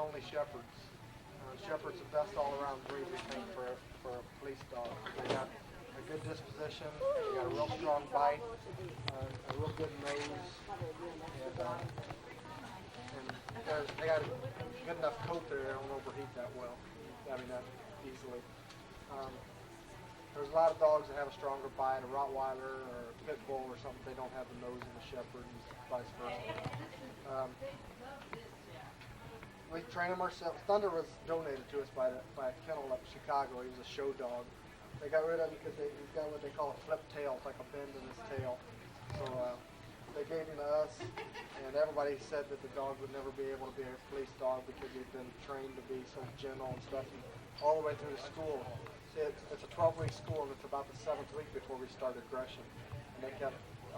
only shepherds. Shepherd's the best all-around breed, we think, for a police dog. They got a good disposition, they got a real strong bite, a real good nose, and they got a good enough coat there they don't overheat that well. I mean, that easily. There's a lot of dogs that have a stronger bite, a Rottweiler or a Pit Bull or something. They don't have the nose of a Shepherd, and vice versa. We train them ourselves. Thunder was donated to us by a kennel up in Chicago. He was a show dog. They got rid of him because he's got what they call a flip tail. It's like a bend in his tail. So they gave him to us, and everybody said that the dog would never be able to be a police dog because he'd been trained to be so gentle and stuff. And all the way through the school. See, it's a 12-week school, and it's about the 7th week before we start aggression. And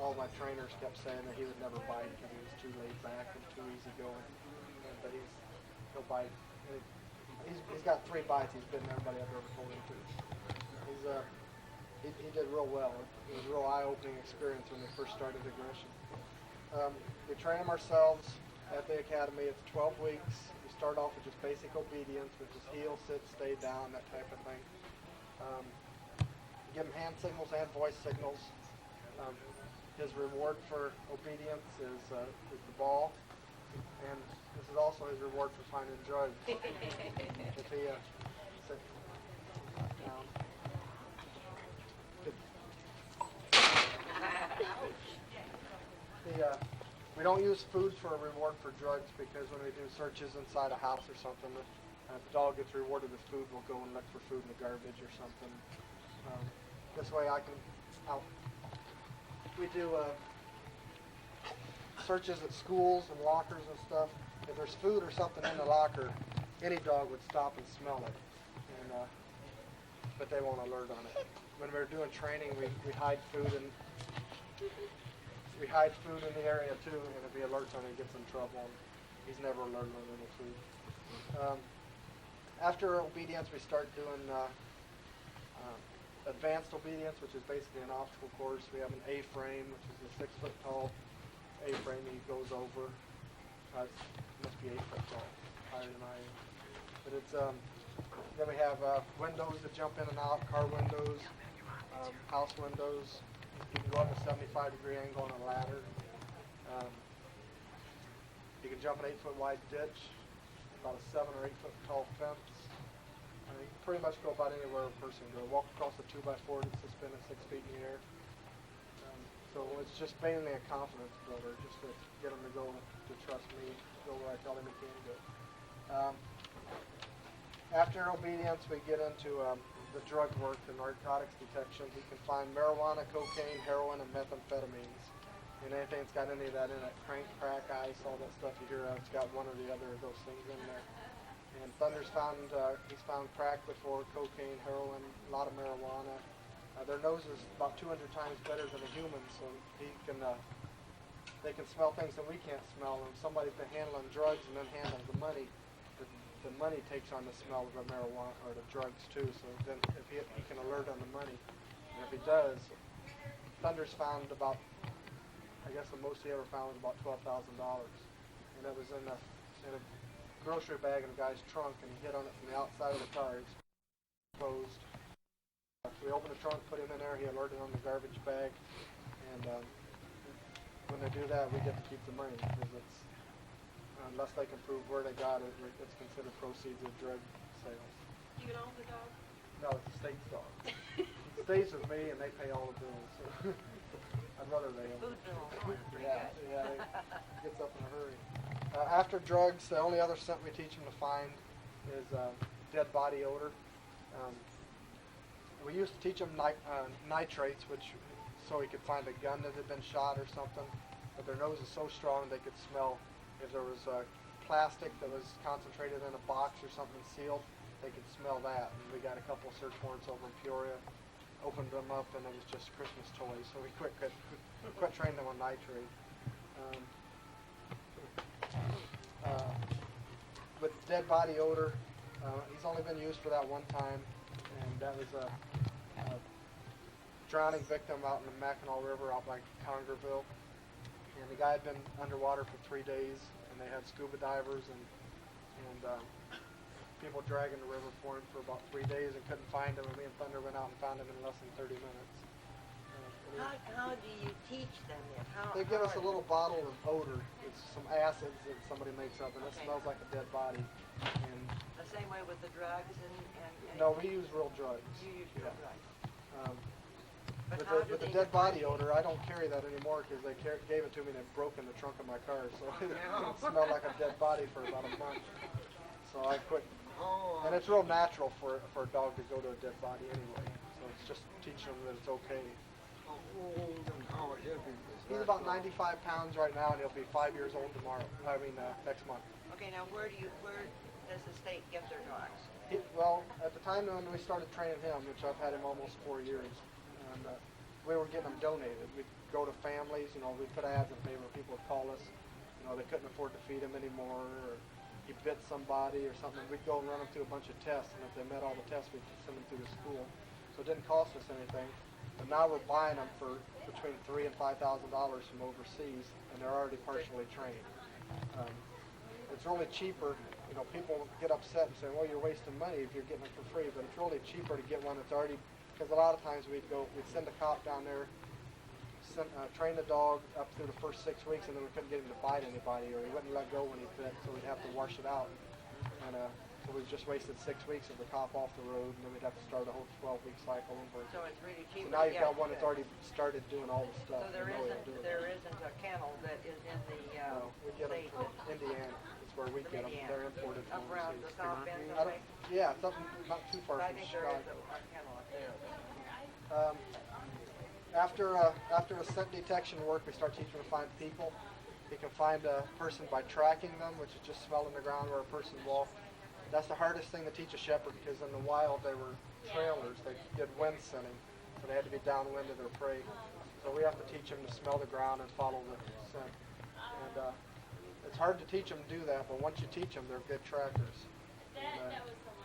all my trainers kept saying that he would never bite because he was too laid back and too easygoing. But he'll bite. He's got 3 bites. He's bitten everybody I've ever told him to. He did real well. It was a real eye-opening experience when they first started aggression. We train them ourselves at the academy. It's 12 weeks. We start off with just basic obedience, which is heel, sit, stay down, that type of thing. Give him hand signals and voice signals. His reward for obedience is the ball, and this is also his reward for finding drugs. If he sit down. We don't use food for a reward for drugs because when we do searches inside a house or something, if the dog gets rewarded with food, we'll go and look for food in the garbage or something. This way we do searches at schools and lockers and stuff. If there's food or something in the locker, any dog would stop and smell it, but they won't alert on it. When we're doing training, we hide food in the area too, and if he alerts on it, he gets in trouble. And he's never alerted on any food. After obedience, we start doing advanced obedience, which is basically an obstacle course. We have an A-frame, which is a 6-foot tall A-frame he goes over. It must be 8 foot tall, higher than I am. But it's then we have windows to jump in and out, car windows, house windows. You can go up a 75-degree angle on a ladder. You can jump an 8-foot wide ditch, about a 7 or 8 foot tall fence. You can pretty much go about anywhere a person can go. Walk across a 2x4 that's suspended 6 feet in the air. So it's just mainly a confidence builder, just to get him to go to trust me, go where I tell him he can go. After obedience, we get into the drug work, the narcotics detection. He can find marijuana, cocaine, heroin, and methamphetamines. And anything that's got any of that in it, crank, crack, ice, all that stuff you hear of, it's got one or the other of those things in there. And Thunder's he's found crack before, cocaine, heroin, a lot of marijuana. Their nose is about 200 times better than a human, so they can smell things that we can't smell. And if somebody's been handling drugs and then handling the money takes on the smell of the marijuana or the drugs too. So then if he can alert on the money, and if he does, Thunder's found about, I guess the most he ever found was about $12,000, and it was in a grocery bag in a guy's trunk, and he hit on it from the outside of the car. It's closed. So we opened the trunk, put him in there. He alerted on the garbage bag, and when they do that, we get to keep the money because it's unless they can prove where they got it, it's considered proceeds of drug sales. You own the dog? No, it's the state's dog. It stays with me, and they pay all the bills. So I'd rather they own it. Food bill. Yeah, it gets up in a hurry. After drugs, the only other scent we teach them to find is dead body odor. We used to teach them nitrates, so he could find a gun that had been shot or something. But their nose is so strong they could smell if there was plastic that was concentrated in a box or something sealed. They could smell that. And we got a couple of search warrants over in Peoria. Opened them up, and it was just Christmas toys. So we quit training them on nitrate. With dead body odor, he's only been used for that one time, and that was a drowning victim out in the Mackinac River out by Congerville. And the guy had been underwater for 3 days, and they had scuba divers and and people dragging the river for him for about 3 days and couldn't find him, and me and Thunder went out and found him in less than 30 minutes. How do you teach them this? They give us a little bottle of odor. It's some acids that somebody makes up, and it smells like a dead body. And the same way with the drugs and no, we use real drugs. You use real drugs. With the dead body odor, I don't carry that anymore because they gave it to me and it broke in the trunk of my car, so it smelled like a dead body for about a month. So I quit. And it's real natural for a dog to go to a dead body anyway. So it's just teaching them that it's okay. How old and how heavy is He's that about dog? 95 pounds right now, and he'll be 5 years old tomorrow. Next month. Okay, now where does the state get their dogs? Well, at the time when we started training him, which I've had him almost 4 years, and we were getting them donated. We'd go to families, we'd put ads in the paper. People would call us. They couldn't afford to feed him anymore, or he bit somebody or something. We'd go and run him through a bunch of tests, and if they met all the tests, we'd send them through to school. So it didn't cost us anything. But now we're buying them for between $3,000 and $5,000 from overseas, and they're already partially trained. It's really cheaper. People get upset and say, well, you're wasting money if you're getting it for free, but it's really cheaper to get one that's already, because a lot of times we'd send a cop down there, train the dog up through the first 6 weeks, and then we couldn't get him to bite anybody, or he wouldn't let go when he bit, so we'd have to wash it out. And so we just wasted 6 weeks of the cop off the road, and then we'd have to start a whole 12-week cycle over. So it's really cheaper. So now you've got one that's already started doing all the stuff. So there isn't a kennel that is in the No, we get them state from Indiana. It's where we get them. Indiana. They're imported from up around the overseas. south end I of don't- it. Yeah, something not too far I from think there is Chicago. a kennel up there. After the scent detection work, we start teaching them to find people. You can find a person by tracking them, which is just smelling the ground where a person walked. That's the hardest thing to teach a shepherd, because in the wild they were trailers. They did wind scenting, so they had to be downwind of their prey. So we have to teach them to smell the ground and follow the scent. And it's hard to teach them to do that, but once you teach them, they're good trackers.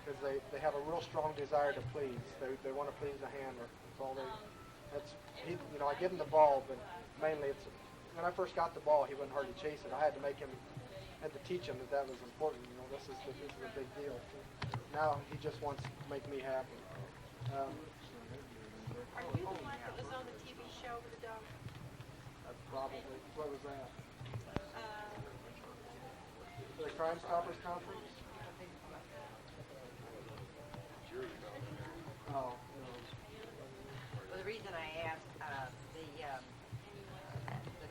Because they have a real strong desire to please. They want to please the handler. That's all I give him the ball, but mainly when I first got the ball, he wouldn't hardly chase it. I had to teach him that was important. This is a big deal. Now he just wants to make me happy. Are you the one that was on the TV show with the dog? Probably. What was that? The Crime Stoppers Conference? Oh, no. Well, the reason I asked, the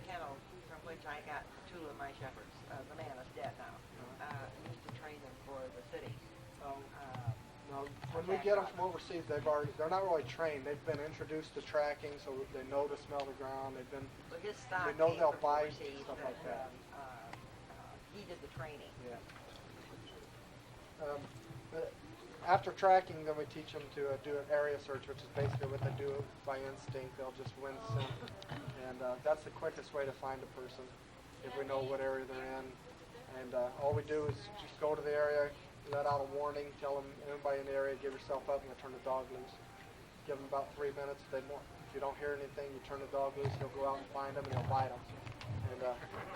kennel from which I got 2 of my shepherds, the man is dead now, used to train them for the city. So, No, when we get them from overseas, they're not really trained. They've been introduced to tracking, so they know to smell the ground. well, his stock They know came they'll from bite, overseas, stuff but, like that. he did the training. Yeah. But after tracking, then we teach them to do an area search, which is basically what they do by instinct. They'll just wind scent, and that's the quickest way to find a person if we know what area they're in. And all we do is just go to the area, let out a warning, tell them, anybody in the area, give yourself up, and we'll turn the dog loose. Give them about 3 minutes. If you don't hear anything, you turn the dog loose. He'll go out and find them, and he'll bite them. And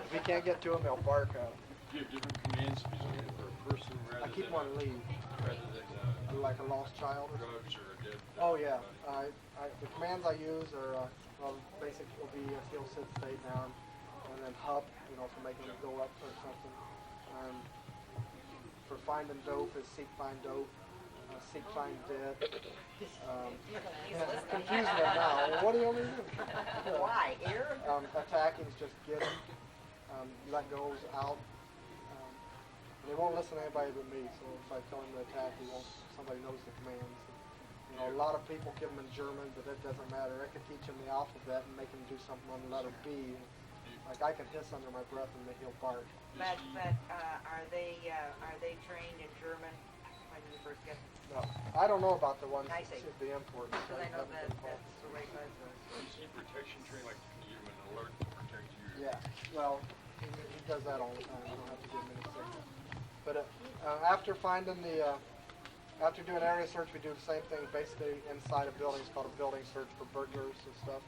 if we can't get to them, they'll bark at them. Do you have different commands if you're looking for a person rather I keep than one lead, rather than like a lost child or something. drugs or a dead? Oh yeah, the commands I use are basic will be heel, sit, stay down, and then hub, for making them go up or something. For finding dope is seek, find dope, seek, find dead. It's confusing them now. Well, what do you want me to do? Why? Here? Attacking is just get them. Let goes out. They won't listen to anybody but me, so if I tell him to attack, somebody knows the commands. A lot of people give them in German, but that doesn't matter. I can teach them the alphabet and make them do something on the letter B. Like I can hiss under my breath and he'll bark. But are they trained in German when you first get them? No, I don't know about the ones I see. the imports. Because I know that's the way it You see protection training, like you give them an alert to protect you. Yeah, well, he does that all the time. I don't have to give him any signal. But after doing area search, we do the same thing basically inside a building. It's called a building search for burglars and stuff.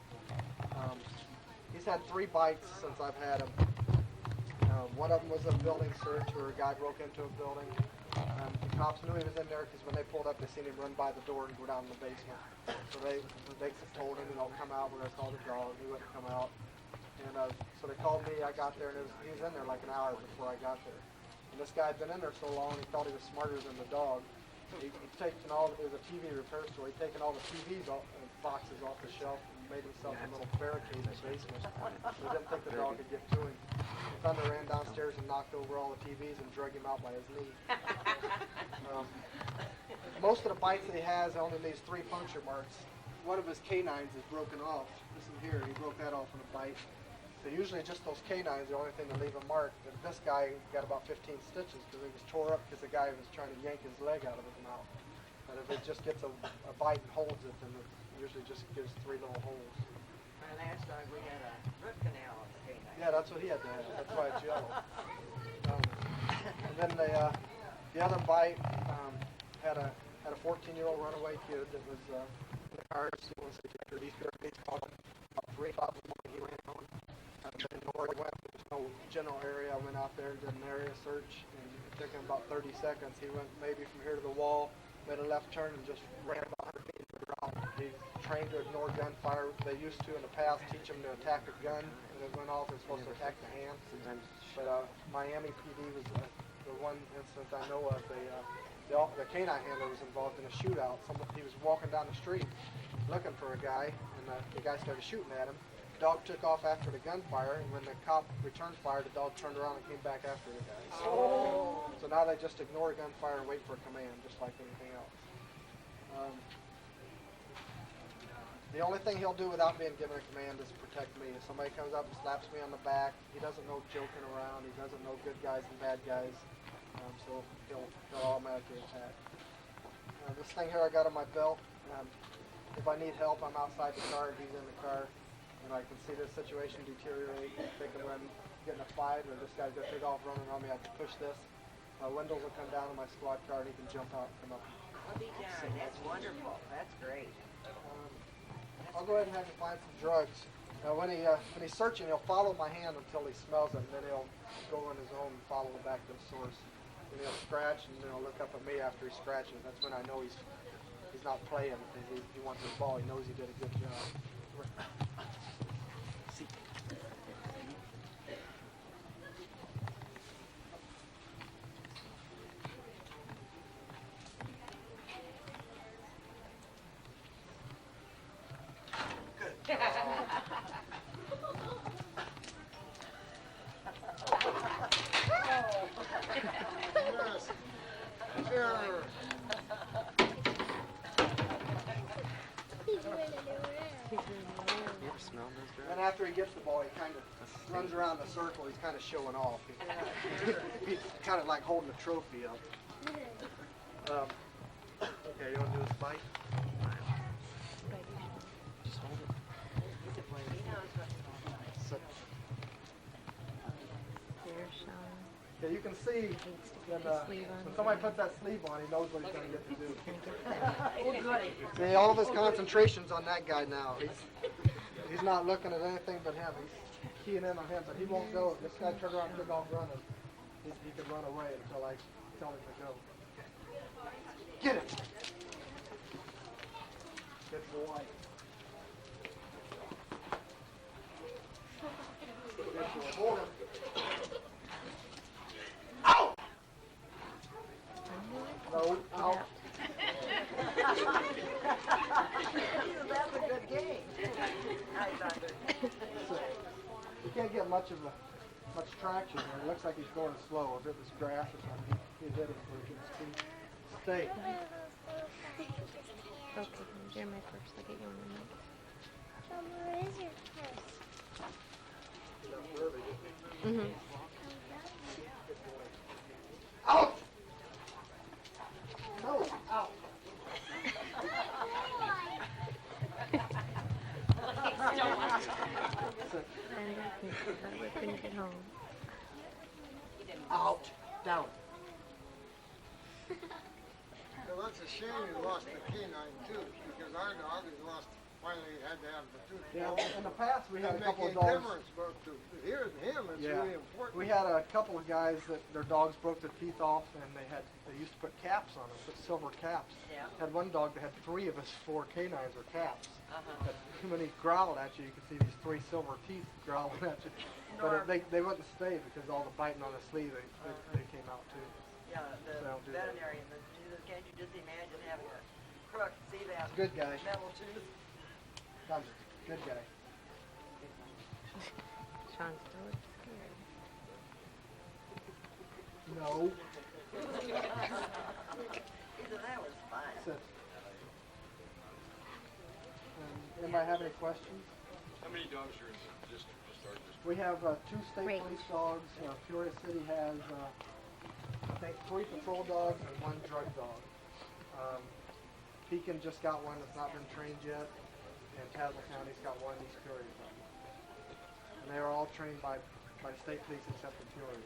He's had 3 bites since I've had him. One of them was a building search where a guy broke into a building. The cops knew he was in there because when they pulled up, they seen him run by the door and go down in the basement. So they told him, come out. We're going to call the dog. He wouldn't come out. And so they called me. I got there, and he was in there like an hour before I got there. And this guy had been in there so long, he thought he was smarter than the dog. He'd taken it was a TV repair store. He'd taken all the TVs boxes off the shelf and made himself a little barricade in the basement. He didn't think the dog could get to him. Thunder ran downstairs and knocked over all the TVs and dragged him out by his knee. Most of the bites that he has only leaves 3 puncture marks. One of his canines is broken off. This one here, he broke that off in a bite. So usually just those canines are the only thing that leave a mark. But this guy got about 15 stitches because he was tore up because the guy was trying to yank his leg out of his mouth. And if it just gets a bite and holds it, then it usually just gives 3 little holes. My last dog, we had a root canal on the canine. Yeah, that's what he had to have. That's why it's yellow. And then the other bite had a 14-year-old runaway kid that was in the car. These guys called him about 3 o'clock in the morning. He ran home. I didn't know where he went. There was no general area. I went out there and did an area search, and it took him about 30 seconds. He went maybe from here to the wall, made a left turn, and just ran about 100 feet to the ground. He's trained to ignore gunfire. They used to in the past teach him to attack a gun, and it went off. They're supposed to attack the hand. But Miami PD was the one incident I know of. The canine handler was involved in a shootout. He was walking down the street looking for a guy, and the guy started shooting at him. The dog took off after the gunfire, and when the cop returned fire, the dog turned around and came back after the guy. So now they just ignore gunfire and wait for a command, just like anything else. The only thing he'll do without being given a command is protect me. If somebody comes up and slaps me on the back, he doesn't know joking around. He doesn't know good guys and bad guys. So he'll automatically attack. This thing here I got on my belt. If I need help, I'm outside the car, he's in the car, and I can see the situation deteriorate. Thinking when I'm getting a fight or this guy's going to take off running on me, I can push this. My windows will come down in my squad car, and he can jump out and come up. I'll be darned. That's wonderful. That's great. I'll go ahead and have him find some drugs. When he's searching, he'll follow my hand until he smells it, and then he'll go on his own and follow it back to the source. And he'll scratch, and then he'll look up at me after he scratches. That's when I know he's not playing. He wants his ball. He knows he did a good job. And after he gets the ball, he kind of runs around the circle. He's kind of showing off. He's kind of like holding a trophy up. Okay, you want to do this bite? Just hold it. Sit. Yeah, you can see when somebody puts that sleeve on, he knows what he's going to get to do. See, all of his concentration's on that guy now. He's not looking at anything but him. He's keying in on him, but he won't go. If this guy turns around and took off running, he can run away until I tell him to go. Get it! Good boy. Good boy. Hold him. Ow! No, out. That's a good game. You can't get much traction here. It looks like he's going slow. If it was grass or something, he'd hit him for his feet. Stay. Okay, you're my first. Look at you in a minute. Where is your purse? Mm-hmm. Out! No! Out! We couldn't get home. Out! Down! Well, that's a shame you lost the canine too, because our dog has lost finally had to have the two Yeah, dogs. in the past we had a Didn't couple of make any dogs. difference, but to here's him, it's Yeah, really important. we had a couple of guys that their dogs broke their teeth off, and they used to put caps on them, put silver caps. Yeah. Had one dog that had 3 of his 4 canines were caps. Uh-huh. But when he growled at you, you could see these 3 silver teeth growling at you. But they wouldn't stay because all the biting on the sleeve, they came out too. Yeah, the So I'll do that. veterinarian, can't you just imagine having a crook see that Good guy. metal tooth? Tom's a good guy. Sean's still scared. No. He said, that was fun. Sit. Anybody have any questions? How many dogs are in the district, just our district? We have 2 state Great. police dogs. Peoria City has, I think, 3 patrol dogs and 1 drug dog. Pekin just got one that's not been trained yet, and Tazewell County's got 1 East Peoria dog. And they are all trained by state police except for Peoria.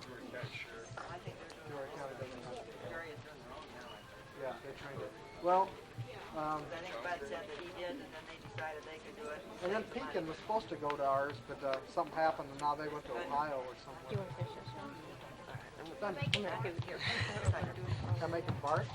Peoria County Sheriff. I think they're doing Peoria County doesn't have it. Peoria's doing their own now. Yeah, they trained it. Well, I think Bud said that he did, and then they decided they could do it. and then Pekin was supposed to go to ours, but something happened, and now they went to Ohio or Do you somewhere. want to fish this one? Done. Okay, here. Can I make them bark?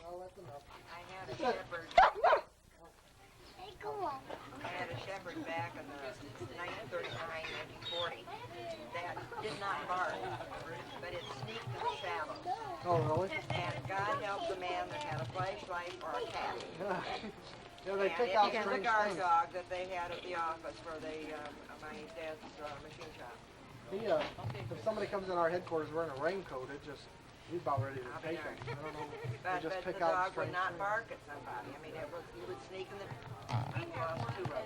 I'll let them know. I had a shepherd. Hey, go on. I had a shepherd back in the 1939, 1940 that did not bark, but it sneaked in the shadows. Oh, really? And God help the man that had a flashlight or a cat. Yeah, they And pick it out was the strange guard things. dog that they had at the office where they, my dad's machine shop. If somebody comes in our headquarters wearing a raincoat, he's about ready to I'll be take him. darned. I don't know. But, They just but pick the out dog would strange not things. bark at somebody. I mean, he would sneak in the, we lost 2 of them.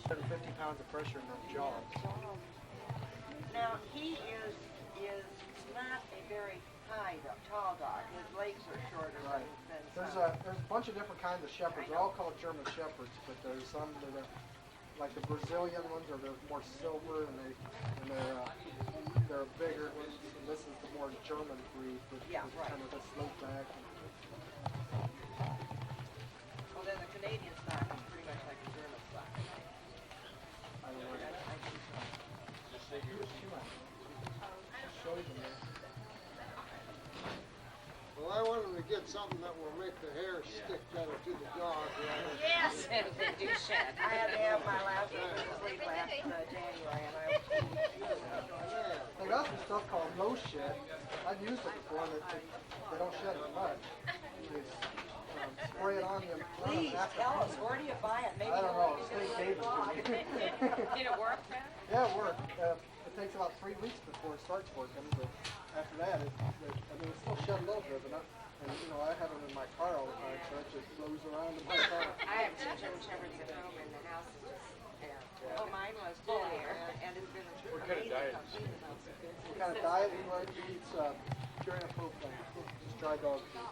Put 50 pounds of pressure in their jaws. Now, he is not a very tall dog. His legs are shorter Right. than There's some. a bunch of different kinds of shepherds. They're all called German shepherds, but there's some that are like the Brazilian ones are the more silver and they're bigger ones. And this is the more German breed with Yeah, right. kind of a slope back. Well, then the Canadian stock is pretty much like the German stock. I don't know. I think so. Show you them. Well, I wanted to get something that will make the hair stick better to the dog. Yes, they do shed. I had to have my last sleep last January, and I They got some stuff called nose shed. I've used it before, and they don't shed as much. They spray it on you. please tell us, where do you buy it? Maybe I don't know. State gave it to me. Did it work, man? Yeah, it worked. It takes about 3 weeks before it starts working, but after that, it still shed a little bit, but not. And I have it in my car all the time, so it just blows around in my car. I have 2 German shepherds at home, and the house is just, Oh, mine was too, and it's been What kind of diet? What kind of diet he eats? Purina propane, just dry dog food.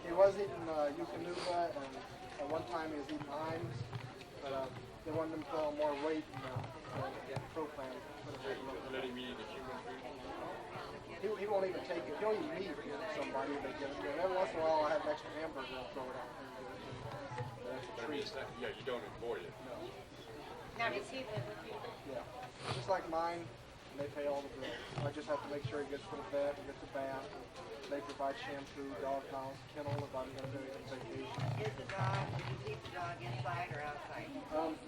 He was eating Eukanuba, and at one time he was eating Imes, but they wanted him to put on more weight and propane. Let him eat the human food. He won't even take it. He'll eat meat with somebody if they give it to him. Every once in a while, I have an extra hamburger, I'll throw it out there. But that's a I mean, treat. it's not, yeah, you don't avoid it. now does he live with you? Yeah. Just like mine, they pay all the bills. I just have to make sure he gets to the vet, he gets a bath. They provide shampoo, dog house, kennel if I'm going to do it on vacation. Is the dog, do you keep the dog inside or outside?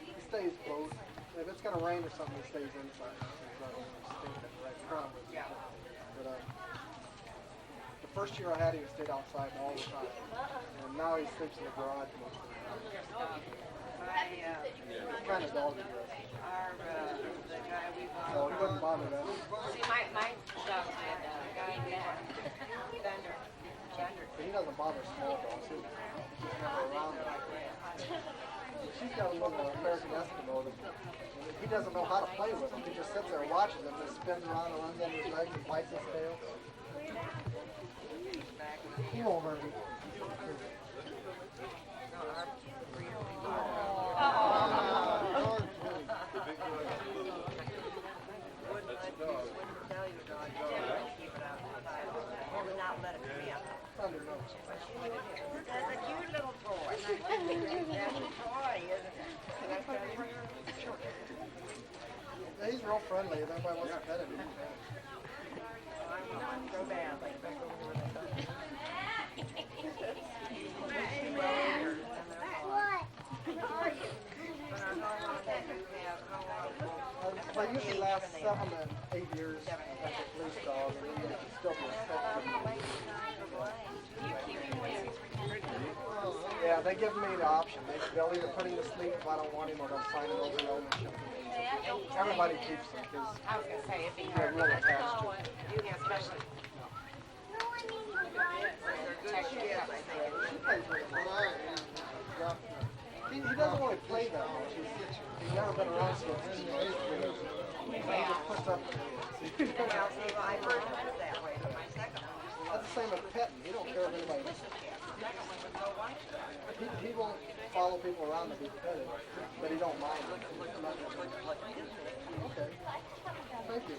He stays close. If it's going to rain or something, he stays inside. He's not going to stink at right front. Yeah. But the first year I had him, he stayed outside all the time. And now he sleeps in the garage most of the time. It's kind of doggy dress. The guy we So bought, he wouldn't bother that. See, my dog had Thunder. But he doesn't bother small dogs. He's just never around them. She's he's got a little American Eskimo. He doesn't know how to play with him. He just sits there and watches him, and spins around and runs under his legs and bites his tail. He won't hurt me. Thunder knows. That's a cute little toy. That's a toy, isn't it? Yeah, he's real friendly. If anybody wants to pet him, you can pet him. I want so badly. They usually last 7 to 8 years as a police dog, and then you can still be effective. Yeah, they give me the option. They'll either put him to sleep if I don't want him, or they'll sign it over the ownership. Everybody keeps him because I was gonna say, it'd be they're hard. really attached to him. Especially He doesn't really play that much. He's never been around since he was 8 years. He just puts up with it. I first went that way, but my second one was That's the same with petting. He don't care if anybody. He won't follow people around to be petted, but he don't mind. Okay. Thank you.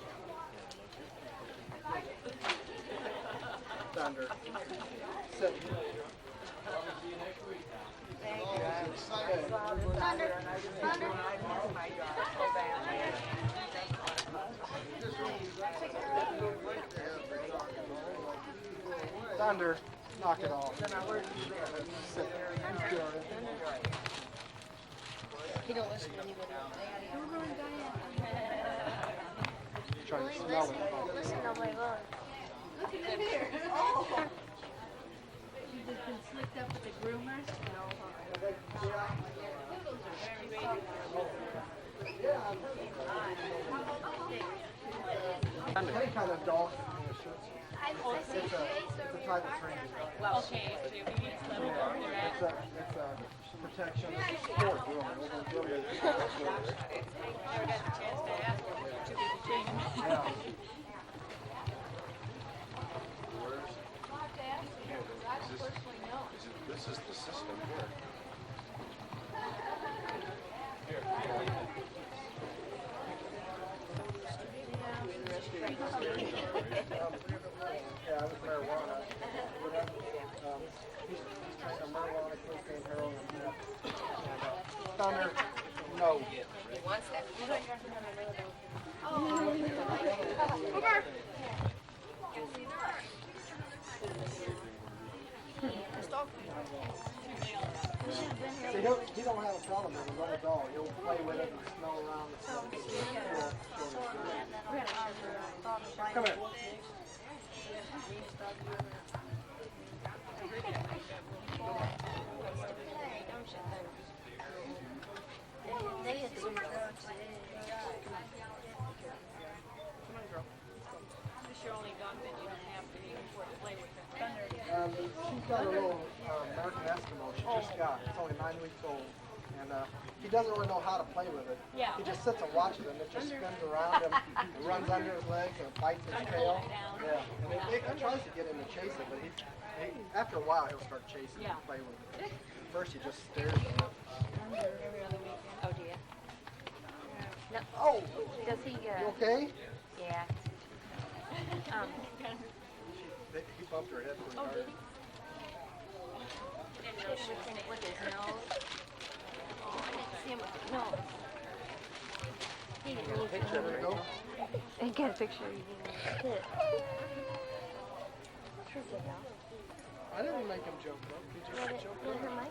Thunder. Sit. Thunder, knock it off. Sit. He's doing it. He don't listen to anybody. Trying to smell it. Listen to my voice. Look at him here. Oh. You just been slicked up with the groomers? Any kind of dog. It's a type of training. Well, okay, so you need to let them know where they're at. It's a protection. It's a sport, really. Never got the chance to ask them. Too busy training. Yeah. This is the system here. Yeah, it was marijuana. He's trying to marijuana, cocaine, heroin, and meth. And, Thunder, no. He wants that. See, he don't have a problem with his own dog. He'll play with it and smell around and stuff. Come here. They had some drugs. This is your only dog that you don't have to even for to play with. She's got a little American Eskimo she just got. It's only 9 weeks old. And he doesn't really know how to play with it. Yeah. He just sits and watches it, and it just spins around him. It runs under his legs and bites his tail. Yeah. And it tries to get him to chase it, but he after a while, he'll start chasing it and play with it. First, he just stares at it. Oh, do you? No. Oh! Does he, You okay? yeah. He bumped her head pretty hard. With his nose. Oh, I didn't see him with his nose. He didn't need to. There we go. I get a picture of you. I didn't make him jump up. He just jumped up.